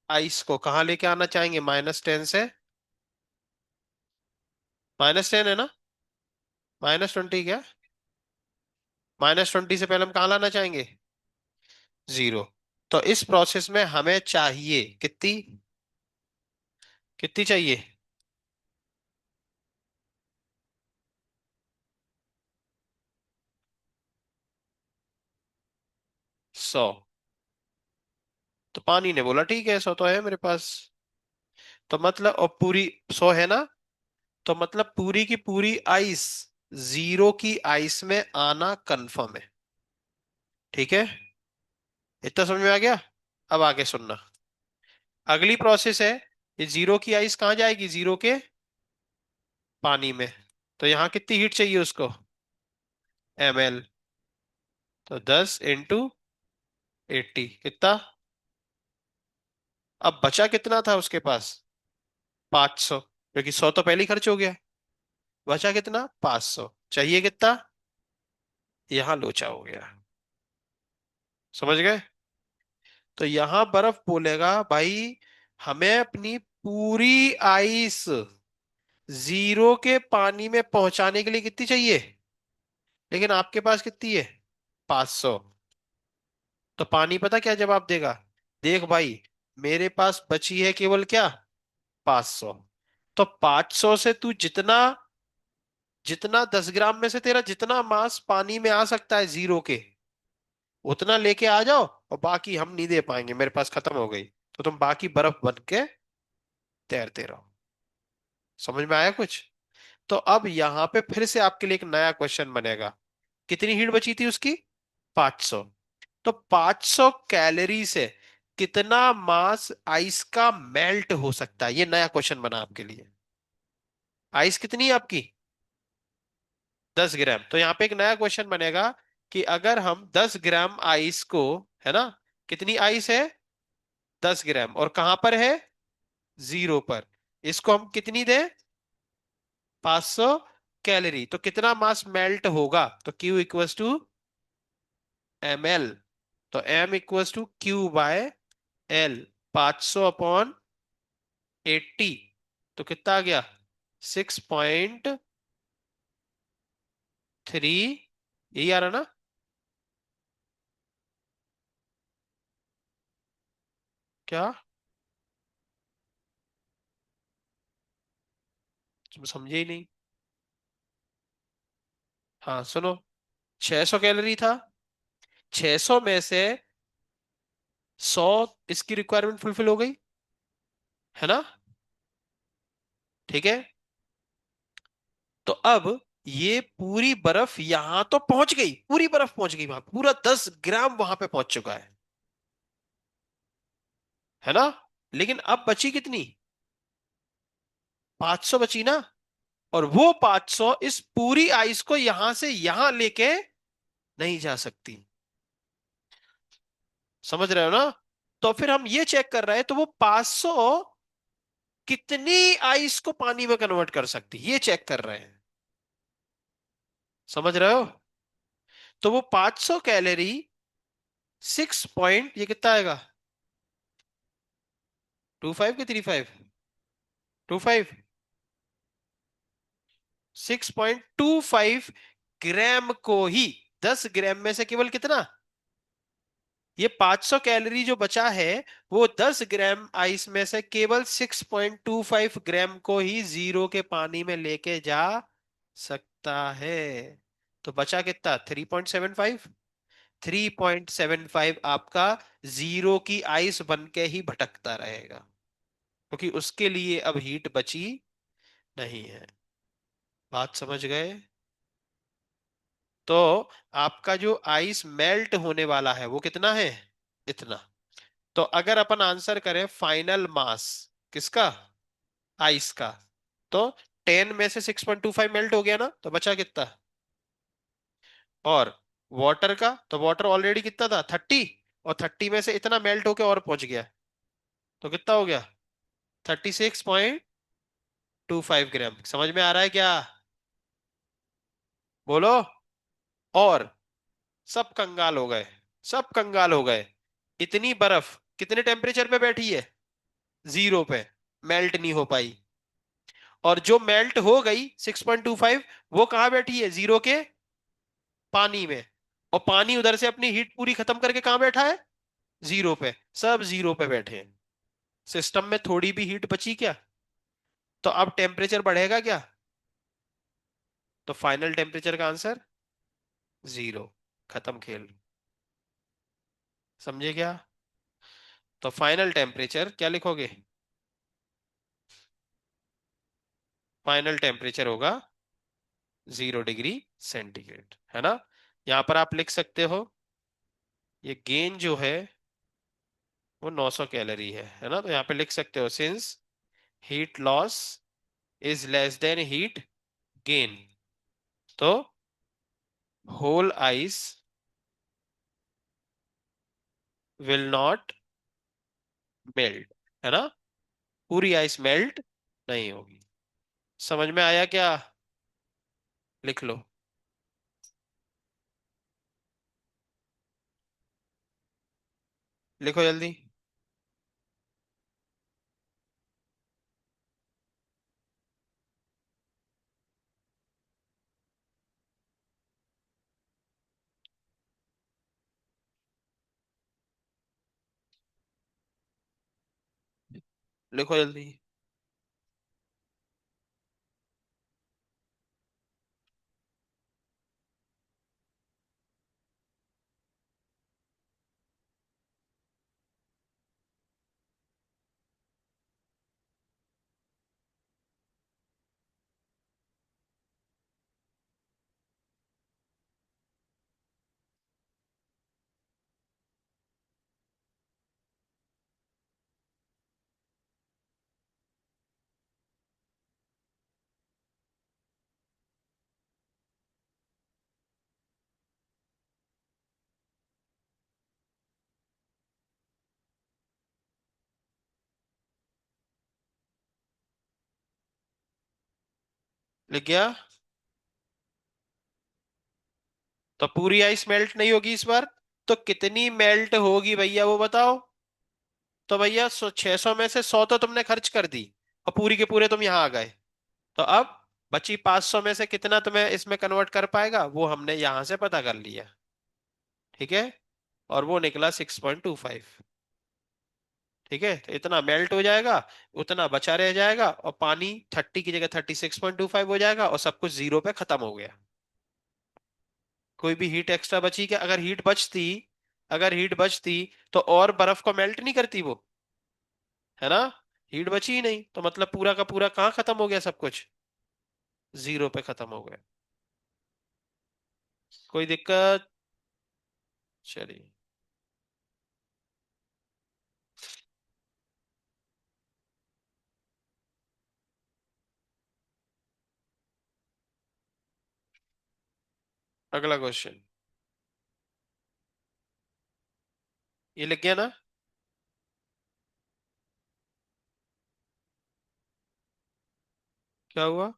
आइस को कहाँ लेके आना चाहेंगे? -10 से। -10 है ना? -20 क्या? -20 से पहले हम कहाँ लाना चाहेंगे? 0। तो इस प्रोसेस में हमें चाहिए कितनी? कितनी चाहिए? 100। तो पानी ने बोला ठीक है 100 तो है मेरे पास। तो मतलब और पूरी 100 है ना। तो मतलब पूरी की पूरी आइस जीरो की आइस में आना कंफर्म है। ठीक है। इतना समझ में आ गया। अब आगे सुनना। अगली प्रोसेस है, ये जीरो की आइस कहाँ जाएगी, जीरो के पानी में। तो यहाँ कितनी हीट चाहिए उसको, ml। तो 10 × 80 कितना। अब बचा कितना था उसके पास, 500, क्योंकि 100 तो पहले ही खर्च हो गया। बचा कितना, 500, चाहिए कितना, यहाँ लोचा हो गया। समझ गए। तो यहां बर्फ बोलेगा भाई हमें अपनी पूरी आइस जीरो के पानी में पहुंचाने के लिए कितनी चाहिए, लेकिन आपके पास कितनी है, 500। तो पानी पता क्या जवाब देगा, देख भाई मेरे पास बची है केवल क्या, 500। तो 500 से तू जितना जितना 10 ग्राम में से तेरा जितना मास पानी में आ सकता है जीरो के, उतना लेके आ जाओ, और बाकी हम नहीं दे पाएंगे, मेरे पास खत्म हो गई। तो तुम बाकी बर्फ बन के तैरते रहो। समझ में आया कुछ। तो अब यहां पे फिर से आपके लिए एक नया क्वेश्चन बनेगा। कितनी हीट बची थी उसकी, 500। तो 500 कैलोरी से कितना मास आइस का मेल्ट हो सकता है, ये नया क्वेश्चन बना आपके लिए। आइस कितनी है आपकी, 10 ग्राम। तो यहाँ पे एक नया क्वेश्चन बनेगा कि अगर हम 10 ग्राम आइस को, है ना, कितनी आइस है, 10 ग्राम, और कहां पर है, जीरो पर, इसको हम कितनी दें, 500 कैलोरी, तो कितना मास मेल्ट होगा। तो Q इक्वल्स टू ml। तो M equals to Q by L, 500/80। तो कितना आ गया, 6.3। यही आ रहा ना। क्या, तुम समझे ही नहीं। हाँ सुनो, 600 कैलोरी था, 600 में से 100 इसकी रिक्वायरमेंट फुलफिल हो गई, है ना। ठीक है। तो अब ये पूरी बर्फ यहां तो पहुंच गई, पूरी बर्फ पहुंच गई वहां, पूरा 10 ग्राम वहां पे पहुंच चुका है ना। लेकिन अब बची कितनी, 500 बची ना। और वो 500 इस पूरी आइस को यहां से यहां लेके नहीं जा सकती। समझ रहे हो ना। तो फिर हम ये चेक कर रहे हैं, तो वो 500 कितनी आइस को पानी में कन्वर्ट कर सकती, ये चेक कर रहे हैं। समझ रहे हो। तो वो 500 कैलोरी 6 पॉइंट, ये कितना आएगा, 25 कि 35, 25, 6.25 ग्राम को ही, 10 ग्राम में से केवल कितना, ये 500 कैलोरी जो बचा है, वो 10 ग्राम आइस में से केवल 6.25 ग्राम को ही जीरो के पानी में लेके जा सकता है। तो बचा कितना, 3.75। 3.75 आपका जीरो की आइस बन के ही भटकता रहेगा, क्योंकि उसके लिए अब हीट बची नहीं है। बात समझ गए। तो आपका जो आइस मेल्ट होने वाला है वो कितना है, इतना। तो अगर अपन आंसर करें फाइनल मास किसका, आइस का, तो 10 में से 6.25 मेल्ट हो गया ना, तो बचा कितना। और वाटर का, तो वाटर ऑलरेडी कितना था, 30, और 30 में से इतना मेल्ट होके और पहुंच गया, तो कितना हो गया, 36.25 ग्राम। समझ में आ रहा है क्या, बोलो। और सब कंगाल हो गए, सब कंगाल हो गए। इतनी बर्फ कितने टेम्परेचर पे बैठी है, जीरो पे, मेल्ट नहीं हो पाई। और जो मेल्ट हो गई 6.25, वो कहाँ बैठी है, जीरो के पानी में। और पानी उधर से अपनी हीट पूरी खत्म करके कहाँ बैठा है, जीरो पे। सब जीरो पे बैठे हैं, सिस्टम में थोड़ी भी हीट बची क्या। तो अब टेम्परेचर बढ़ेगा क्या, तो फाइनल टेम्परेचर का आंसर जीरो। खत्म खेल। समझे क्या? तो फाइनल टेम्परेचर क्या लिखोगे? फाइनल टेम्परेचर होगा 0 डिग्री सेंटीग्रेड, है ना? यहां पर आप लिख सकते हो, ये गेन जो है वो 900 कैलोरी है ना? तो यहाँ पे लिख सकते हो, since heat loss is less than heat gain, तो whole ice will not melt, है ना? पूरी आइस मेल्ट नहीं होगी। समझ में आया क्या? लिख लो। लिखो जल्दी। लिखो जल्दी। लिख गया? तो पूरी आइस मेल्ट नहीं होगी इस बार, तो कितनी मेल्ट होगी भैया वो बताओ? तो भैया 600 में से 100 तो तुमने खर्च कर दी, और पूरी के पूरे तुम यहां आ गए। तो अब बची 500 में से कितना तुम्हें इसमें कन्वर्ट कर पाएगा, वो हमने यहां से पता कर लिया। ठीक है? और वो निकला 6.25। ठीक है? तो इतना मेल्ट हो जाएगा, उतना बचा रह जाएगा, और पानी 30 की जगह 36.25 हो जाएगा, और सब कुछ जीरो पे खत्म हो गया। कोई भी हीट एक्स्ट्रा बची क्या? अगर हीट बचती तो और बर्फ को मेल्ट नहीं करती वो, है ना? हीट बची ही नहीं, तो मतलब पूरा का पूरा कहाँ खत्म हो गया सब कुछ? जीरो पे खत्म हो गया। कोई दिक्कत? चलिए। अगला क्वेश्चन। ये लिख गया ना? क्या हुआ?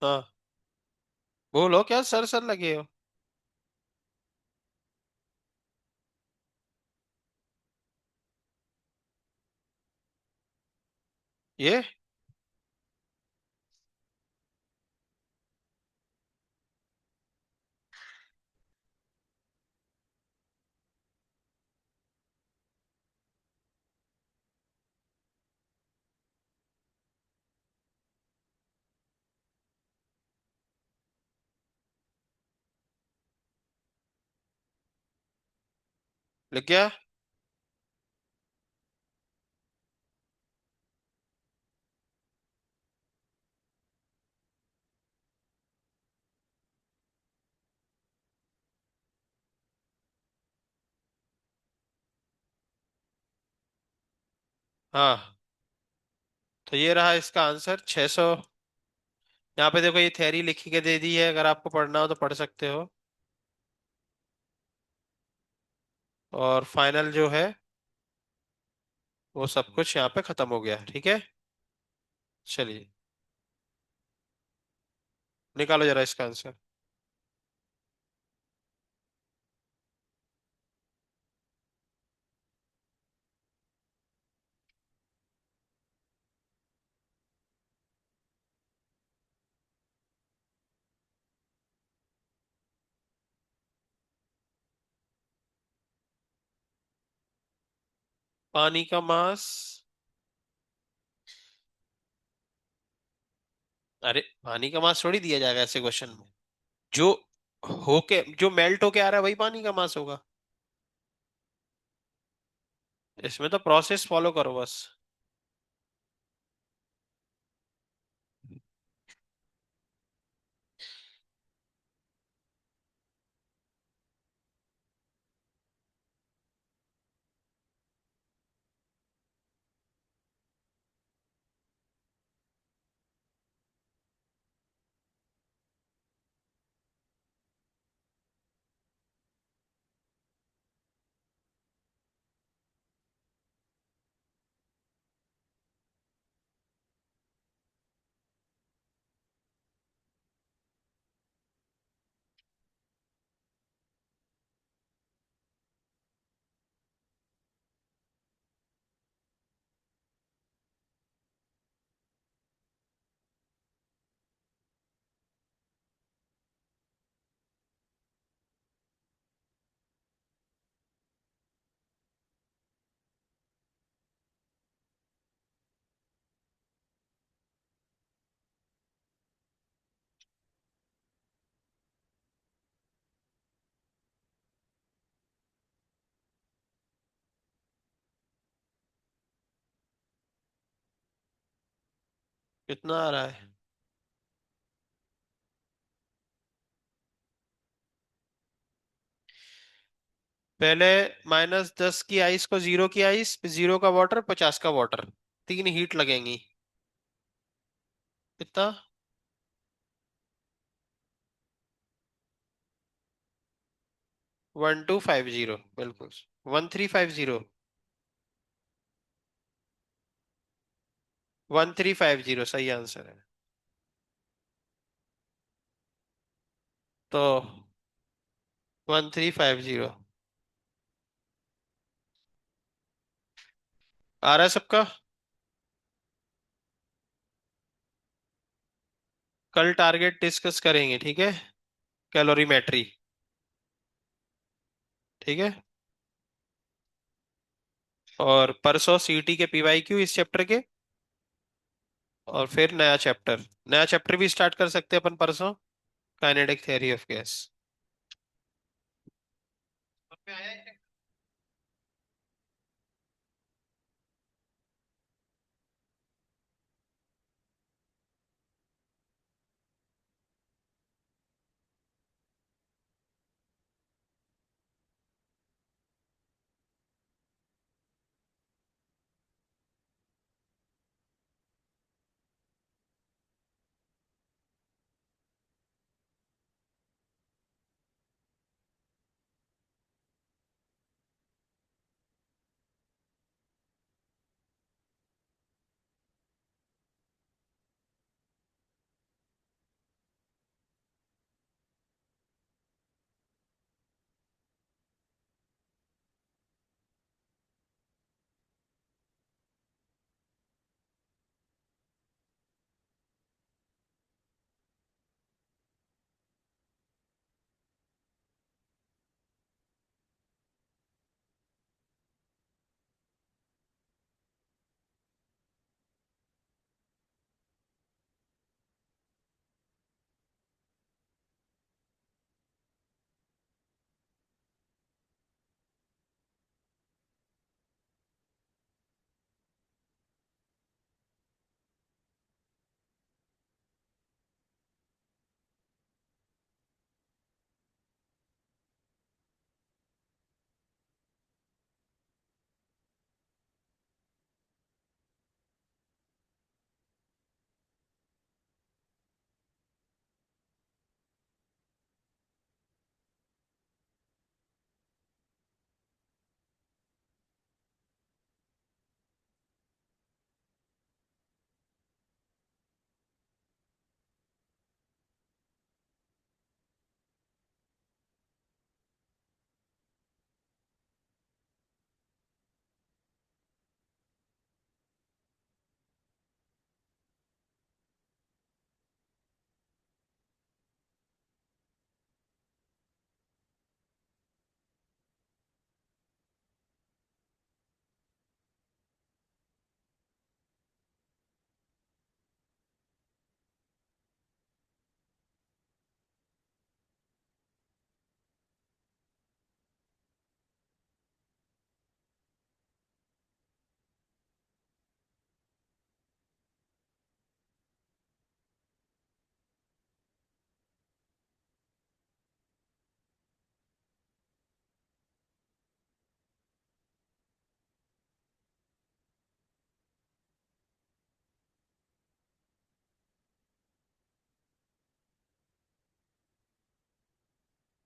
हाँ, बोलो, क्या सर सर लगे हो? ये लिख गया? हाँ, तो ये रहा इसका आंसर 600। यहाँ पे देखो, ये थ्योरी लिखी के दे दी है, अगर आपको पढ़ना हो तो पढ़ सकते हो। और फाइनल जो है वो सब कुछ यहाँ पे खत्म हो गया। ठीक है? चलिए, निकालो जरा इसका आंसर। पानी का मास अरे पानी का मास थोड़ी दिया जाएगा ऐसे क्वेश्चन में। जो होके जो मेल्ट होके आ रहा है वही पानी का मास होगा। इसमें तो प्रोसेस फॉलो करो बस। कितना आ रहा है? पहले -10 की आइस को 0 की आइस, फिर 0 का वाटर, 50 का वाटर, तीन हीट लगेंगी। कितना? 1250, बिल्कुल। 1350। 1350 सही आंसर है। तो 1350 आ रहा है सबका। कल टारगेट डिस्कस करेंगे, ठीक है। कैलोरीमेट्री। ठीक है। और परसों सीटी के पीवाईक्यू इस चैप्टर के। और फिर नया चैप्टर भी स्टार्ट कर सकते हैं अपन परसों। Kinetic theory of gas.